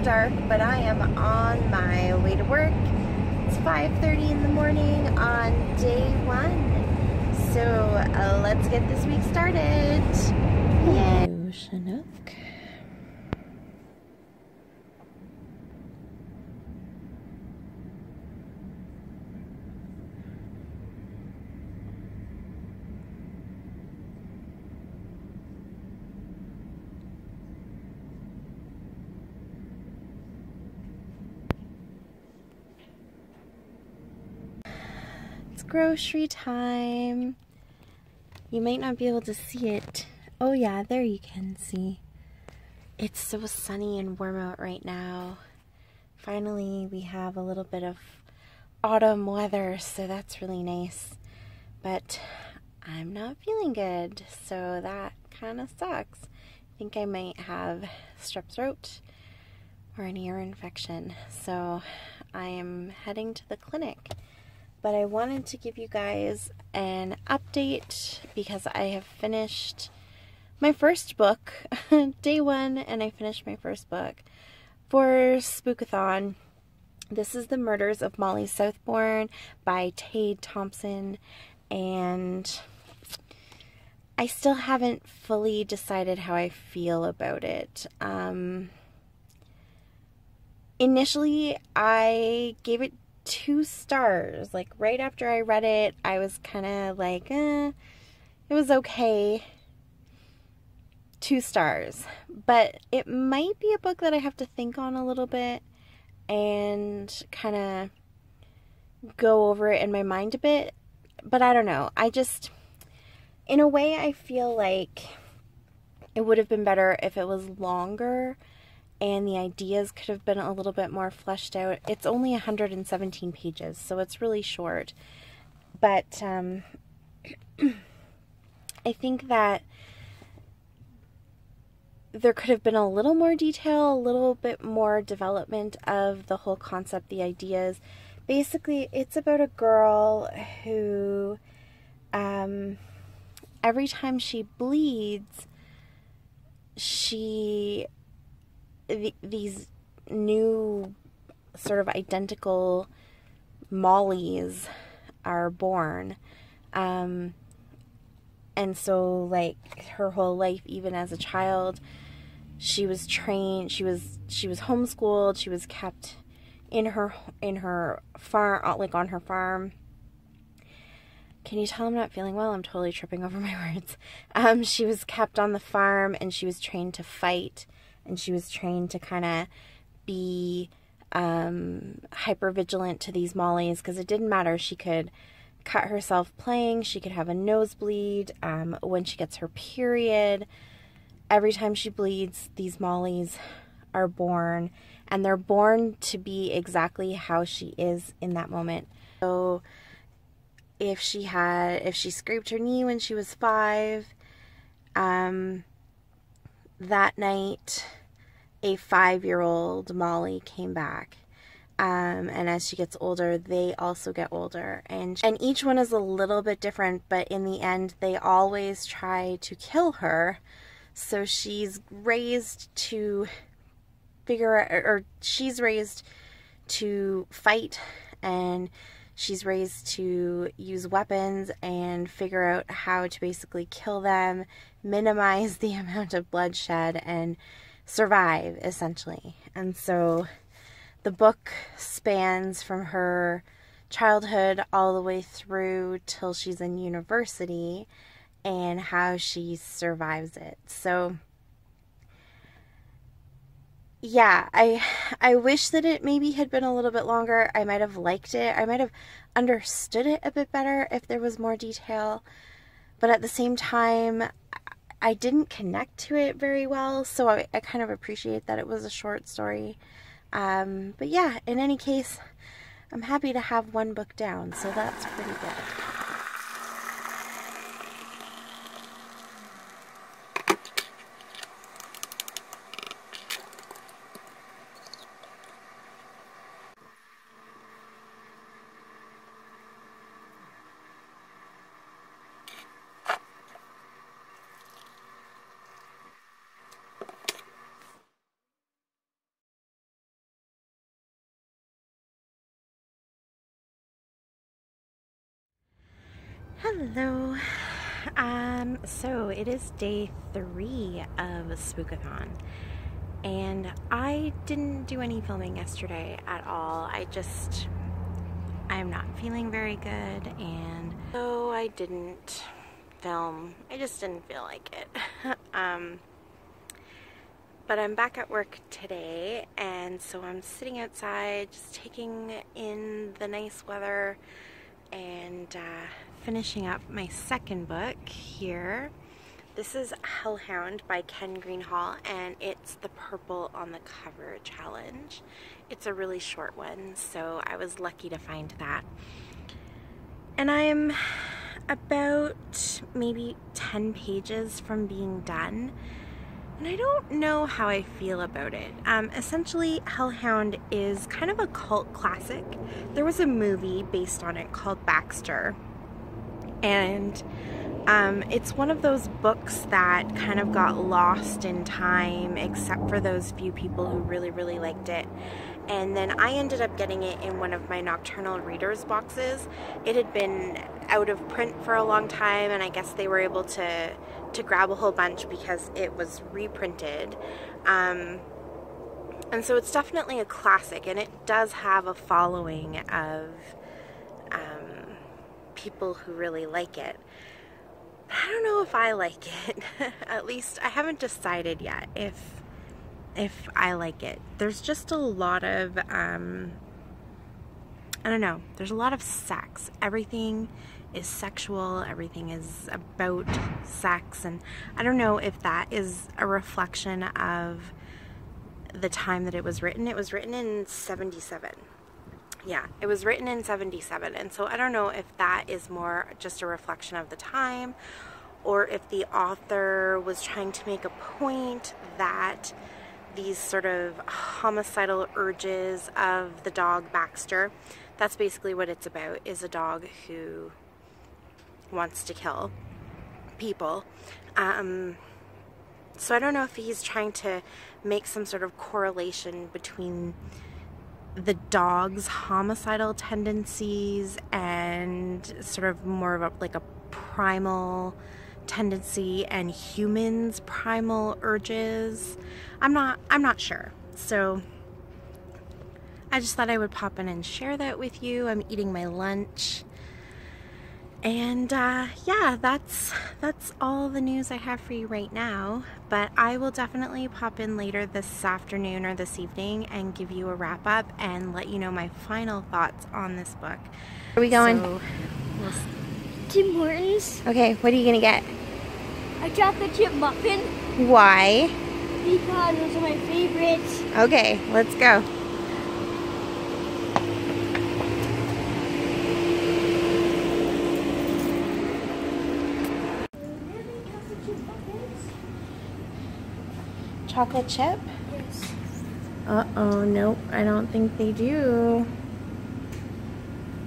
dark, but I am on my way to work. It's 5:30 in the morning on day one. So let's get this week started. Yay! Chinook. It's grocery time. You might not be able to see it. Oh yeah, there you can see. It's so sunny and warm out right now. Finally, we have a little bit of autumn weather, so that's really nice. But I'm not feeling good, so that kind of sucks. I think I might have strep throat or an ear infection, so I am heading to the clinic. But I wanted to give you guys an update because I have finished my first book, day one, and I finished my first book for Spookathon. This is The Murders of Molly Southbourne by Tade Thompson, and I still haven't fully decided how I feel about it. Initially, I gave it 2 stars. Like right after I read it, I was kind of like, it was okay. 2 stars. But it might be a book that I have to think on a little bit and kind of go over it in my mind a bit. But I don't know. In a way, I feel like it would have been better if it was longer and the ideas could have been a little bit more fleshed out. It's only 117 pages, so it's really short. But I think that there could have been a little more detail, a little bit more development of the whole concept, the ideas. Basically, it's about a girl who, every time she bleeds, these new sort of identical Mollys are born. And so like her whole life, even as a child, she was trained, she was homeschooled, she was kept in her farm, like on her farm. Can you tell I'm not feeling well? I'm totally tripping over my words. She was kept on the farm and she was trained to fight. And she was trained to kind of be hypervigilant to these Mollys because it didn't matter. She could cut herself playing. She could have a nosebleed. When she gets her period, every time she bleeds, these Mollys are born. And they're born to be exactly how she is in that moment. So if she scraped her knee when she was 5, that night, a 5-year-old Molly came back. And as she gets older, they also get older. And each one is a little bit different, but in the end, they always try to kill her. So she's raised to she's raised to fight, and she's raised to use weapons and figure out how to basically kill them, minimize the amount of bloodshed, and survive, essentially. And so the book spans from her childhood all the way through till she's in university and how she survives it. So yeah, I wish that it maybe had been a little bit longer. I might have liked it. I might have understood it a bit better if there was more detail. But at the same time, I didn't connect to it very well, so I kind of appreciate that it was a short story. But yeah, in any case, I'm happy to have one book down, so that's pretty good. Hello. So it is day 3 of Spookathon, and I didn't do any filming yesterday at all. I'm not feeling very good, and so I didn't film. I just didn't feel like it. But I'm back at work today, and so I'm sitting outside just taking in the nice weather and finishing up my second book here. This is Hellhound by Ken Greenhall, and it's the purple on the cover challenge. It's a really short one, so I was lucky to find that. And I'm about maybe 10 pages from being done, and I don't know how I feel about it. Essentially, Hellhound is kind of a cult classic. There was a movie based on it called Baxter, and it's one of those books that kind of got lost in time, except for those few people who really, really liked it. And then I ended up getting it in one of my Nocturnal Readers boxes. It had been out of print for a long time, and I guess they were able to grab a whole bunch because it was reprinted. And so it's definitely a classic, and it does have a following of people who really like it. But I don't know if I like it. At least I haven't decided yet if I like it. There's just a lot of I don't know, there's a lot of sex. Everything is sexual, everything is about sex, and I don't know if that is a reflection of the time that it was written. It was written in 77. Yeah, it was written in 77, and so I don't know if that is more just a reflection of the time, or if the author was trying to make a point that these sort of homicidal urges of the dog Baxter, that's basically what it's about, is a dog who wants to kill people. So I don't know if he's trying to make some sort of correlation between the dog's homicidal tendencies and sort of more of like a primal tendency and humans' primal urges. I'm not sure. So I just thought I would pop in and share that with you. I'm eating my lunch. And yeah, that's all the news I have for you right now, but I will definitely pop in later this afternoon or this evening and give you a wrap up and let you know my final thoughts on this book. Where are we going? So, Tim Hortons. Okay, what are you gonna get? A chocolate chip muffin. Why? Because those are my favorites. Okay, let's go. Chocolate chip? Yes. Uh-oh, nope, I don't think they do.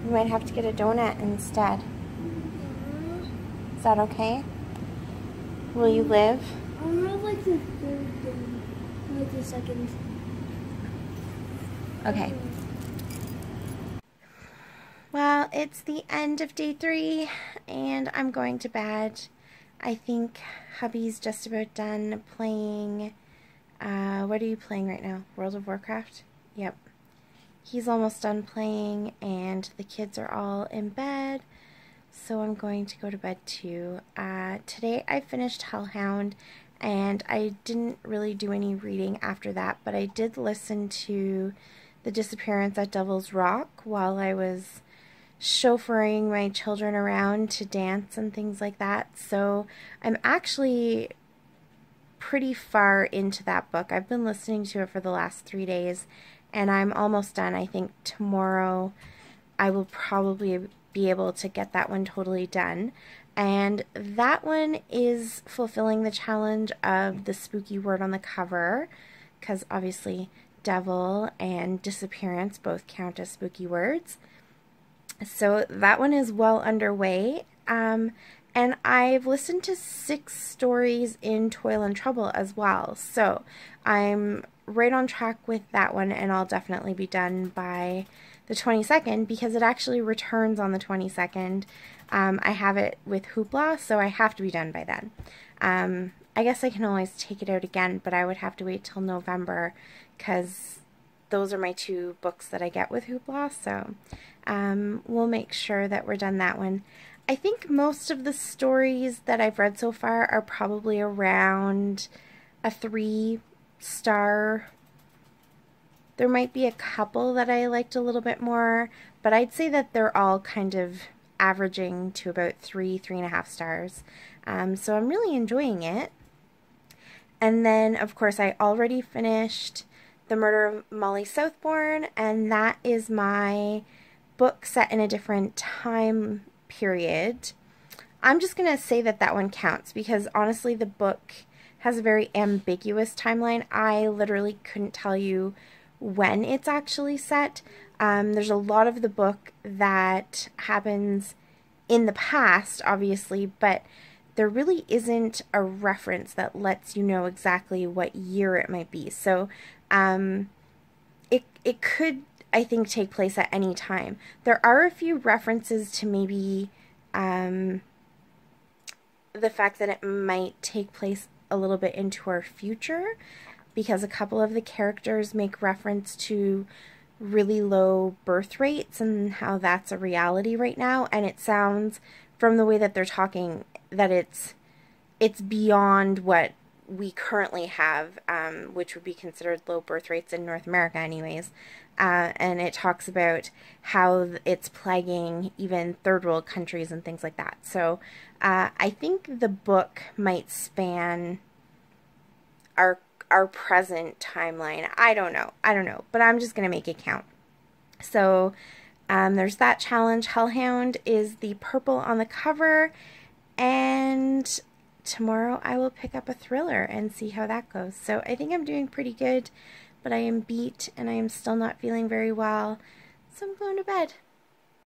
You might have to get a donut instead. Is that okay? Will you live? I'm not like the third thing, like the second. Okay. Well, it's the end of day 3, and I'm going to bed. I think hubby's just about done playing. What are you playing right now? World of Warcraft? Yep. He's almost done playing, and the kids are all in bed, so I'm going to go to bed too. Today I finished Hellhound, and I didn't really do any reading after that, but I did listen to The Disappearance at Devil's Rock while I was chauffeuring my children around to dance and things like that. So I'm actually pretty far into that book. I've been listening to it for the last 3 days, and I'm almost done. I think tomorrow I will probably be able to get that one totally done. And that one is fulfilling the challenge of the spooky word on the cover, because obviously devil and disappearance both count as spooky words. So that one is well underway. And I've listened to 6 stories in Toil and Trouble as well. So I'm right on track with that one, and I'll definitely be done by the 22nd because it actually returns on the 22nd. I have it with Hoopla, so I have to be done by then. I guess I can always take it out again, but I would have to wait till November because those are my 2 books that I get with Hoopla, so we'll make sure that we're done that one. I think most of the stories that I've read so far are probably around a 3-star. There might be a couple that I liked a little bit more, but I'd say that they're all kind of averaging to about 3.5 stars. So I'm really enjoying it. And then, of course, I already finished The Murder of Molly Southbourne, and that is my book set in a different time period. I'm just going to say that that one counts because honestly the book has a very ambiguous timeline. I literally couldn't tell you when it's actually set. There's a lot of the book that happens in the past, obviously, but there really isn't a reference that lets you know exactly what year it might be. So it could, I think, take place at any time. There are a few references to maybe the fact that it might take place a little bit into our future, because a couple of the characters make reference to really low birth rates and how that's a reality right now, and it sounds from the way that they're talking that it's beyond what we currently have, which would be considered low birth rates in North America anyways, and it talks about how it's plaguing even third world countries and things like that. So I think the book might span our present timeline. I don't know, but I'm just gonna make it count. So there's that challenge. Hellhound is the purple on the cover, and tomorrow I will pick up a thriller and see how that goes. So I think I'm doing pretty good, but I am beat and I am still not feeling very well, so I'm going to bed.